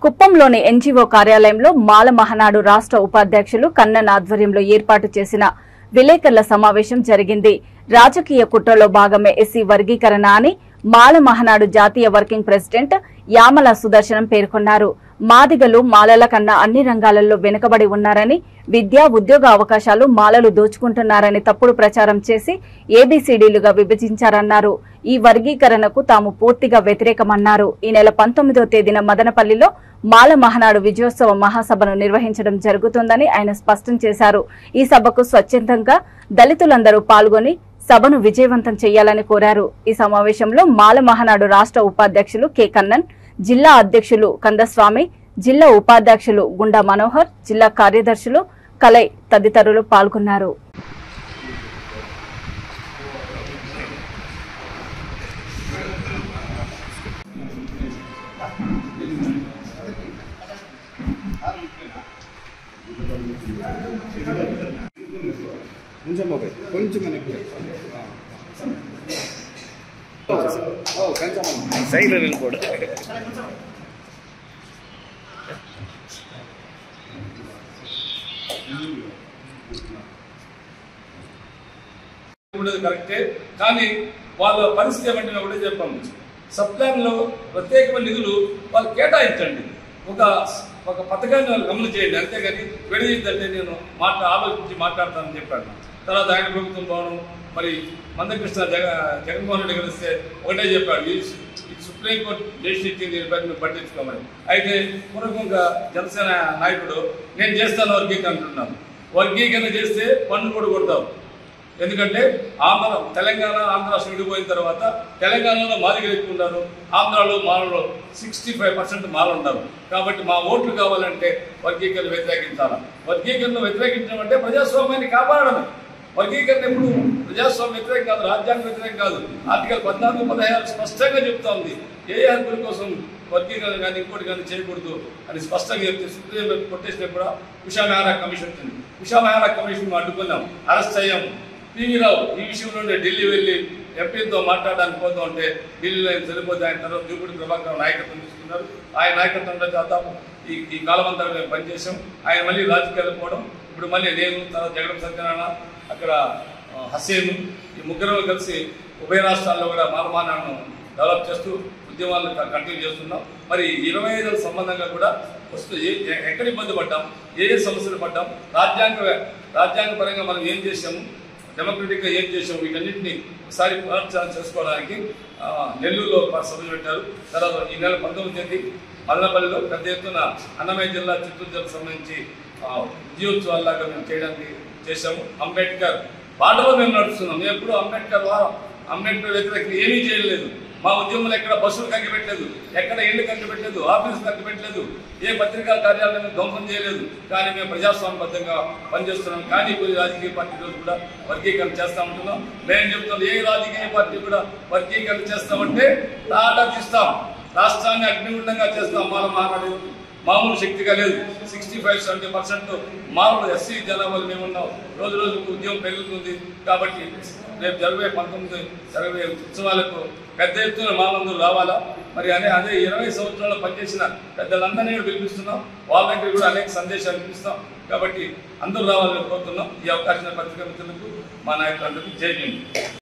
కుప్పంలోని NGO కార్యాలయంలో మాల మహానాడు రాష్ట్ర ఉపాధ్యక్షులు కన్నన్ ఆధ్వర్యంలో ఏర్పాటు చేసిన విలేకరుల సమావేశం జరిగింది. రాజకీయ కుట్రలో భాగమే ఎస్సీ వర్గీకరణ అని మాల మహానాడు జాతీయ వర్కింగ్ ప్రెసిడెంట్ యామల సుదర్శనం పేర్కొన్నారు. మాదిగలు మాలల కన్నా అన్ని రంగాలలో వెనుకబడి ఉన్నారని, విద్యా ఉద్యోగ అవకాశాలు మాలలు దోచుకుంటున్నారని తప్పుడు ప్రచారం చేసి ఏబీసీడీలుగా విభజించారన్నారు. ఈ వర్గీకరణకు తాము పూర్తిగా వ్యతిరేకమన్నారు. ఈ నెల 19వ తేదీన మదనపల్లిలో మాల మహానాడు విజయోత్సవ మహాసభను నిర్వహించడం జరుగుతుందని ఆయన స్పష్టం చేశారు. ఈ సభకు స్వచ్ఛందంగా దళితులందరూ పాల్గొని సభను విజయవంతం చేయాలని కోరారు. ఈ సమావేశంలో మాల మహానాడు రాష్ట్ర ఉపాధ్యక్షులు కె కన్నన్, జిల్లా అధ్యక్షులు కందస్వామి, జిల్లా ఉపాధ్యక్షులు గుండా మనోహర్, జిల్లా కార్యదర్శులు కలై తదితరులు పాల్గొన్నారు. కరెక్టే, కానీ వాళ్ళ పరిస్థితి ఏమంటే ఒకటే చెప్పాము, సబ్ ప్లాన్ లో ప్రత్యేకమైన నిధులు వాళ్ళు కేటాయించండి, ఒక పథకాన్ని వాళ్ళు అమలు చేయండి, అంతేగాని విడదీద్దంటే నేను ఆలోచించి మాట్లాడతానని చెప్పాను. తర్వాత ఆయన ప్రభుత్వం భవనం మరి మందకృష్ణ జగన్మోహన్ రెడ్డి కలిస్తే ఒకటే చెప్పాడు, ఈ సుప్రీంకోర్టు డెసిషన్ ఇచ్చింది దీనిపై పట్టించుకోమని. అయితే పూర్వకంగా జనసేన నాయకుడు నేను చేస్తాను వర్గీకరణ అంటున్నాను. వర్గీకరణ చేస్తే పన్ను కూడా కొడతావు, ఎందుకంటే తెలంగాణ ఆంధ్ర రాష్ట్రం విడిపోయిన తర్వాత తెలంగాణలో మాదిగలు ఎక్కువ ఉన్నారు, ఆంధ్రాలో మాలలో 65% మాల ఉన్నారు. కాబట్టి మా ఓట్లు కావాలంటే వర్గీకరణ వ్యతిరేకించాలి. వర్గీకరణ వ్యతిరేకించడం అంటే ప్రజాస్వామ్యాన్ని కాపాడడమే. వర్గీకరణ ఎప్పుడు ప్రజాస్వామ్య వ్యతిరేకం కాదు, రాజ్యాంగ వ్యతిరేకం కాదు. ఆర్టికల్ 14, 16 స్పష్టంగా చెప్తా ఉంది ఏ హక్కుల కోసం వర్గీకరణ కానీ ఇంకోటి కానీ చేయకూడదు అని స్పష్టంగా చెప్తే సుప్రీం కొట్టేసినప్పుడు కూడా ఉషా మెహ్రా కమిషన్ వచ్చింది. ఉషా మెహ్రా కమిషన్ అడ్డుకున్నాం, అరెస్ట్ అయ్యాం. పివి రావు ఈ విషయంలో ఢిల్లీ వెళ్ళి ఎంపీతో మాట్లాడడానికి పోతూ ఉంటే ఢిల్లీలో సరిపోతే ఆయన తర్వాత జూపూడి ప్రభాకర్ నాయకత్వం తీసుకున్నారు. ఆయన నాయకత్వంలో దాదాపు ఈ కాలం అంతా మేము పనిచేసాం. ఆయన మళ్ళీ రాజకీయాలకు పోవడం, ఇప్పుడు మళ్ళీ నేను తర్వాత జగడం సత్యనారాయణ, అక్కడ హసీన్, ఈ ముగ్గురు కలిసి ఉభయ రాష్ట్రాల్లో కూడా మాలమానాలను డెవలప్ చేస్తూ ఉద్యమాలను కంటిన్యూ చేస్తున్నాం. మరి 25 సంబంధంగా కూడా వస్తూ ఎక్కడ ఇబ్బంది పడ్డాం, ఏ సమస్యలు పడ్డాం, రాజ్యాంగపరంగా మనం ఏం చేసాము, డెమోక్రటిక్గా ఏం చేసాము, వీటన్నింటినీ ఒకసారి పునరుచ్చారణ చేసుకోవడానికి నెల్లూరులో సభలు పెట్టారు. తర్వాత ఈ నెల 19వ తేదీ మదనపల్లిలో పెద్ద ఎత్తున అన్నమయ్య జిల్లా, చిత్తూరు జిల్లాకు సంబంధించి విజయోత్సవాల్లాగా మేము చేయడానికి చేశాము. అంబేద్కర్ బాటలో మేము నడుస్తున్నాం. మేము ఎప్పుడు అంబేద్కర్ వ్యతిరేకంగా ఏమీ చేయలేదు. మా ఉద్యమంలో ఎక్కడ బస్సులు కంకిపెట్టలేదు, ఎక్కడ ఇళ్ళు కంకిపెట్టలేదు, ఆఫీసులు కంకిపెట్టలేదు, ఏ పత్రికా కార్యాలయం ధ్వంసం చేయలేదు. కానీ మేము ప్రజాస్వామ్యబద్ధంగా పనిచేస్తున్నాం. కానీ కొన్ని రాజకీయ పార్టీలు కూడా వర్గీకరణ చేస్తామంటున్నాం. మేము చెప్తున్నాం, ఏ రాజకీయ పార్టీ కూడా వర్గీకరణ చేస్తామంటే తాటా తీస్తాం, రాష్ట్రాన్ని అగ్నిగుండంగా చేస్తాం. మాల మహానాడు మామూలు శక్తిగా లేదు. 65-70% మామూలు ఎస్సీ జనాభాలు మేమున్నాం. రోజు రోజుకు ఉద్యమం పెరుగుతుంది. కాబట్టి రేపు 19 ఉత్సవాలకు పెద్ద ఎత్తున మాలందరూ రావాలా. మరి అదే 20 సంవత్సరాలు పనిచేసిన పెద్దలందరినీ పిలిపిస్తున్నాం. వాళ్ళ దగ్గర కూడా అనేక సందేశాలు ఇప్పిస్తాం. కాబట్టి అందరూ రావాలని కోరుతున్నాం. ఈ అవకాశం పత్రికా మిత్రులకు, మా నాయకులందరికీ జై భీమ్.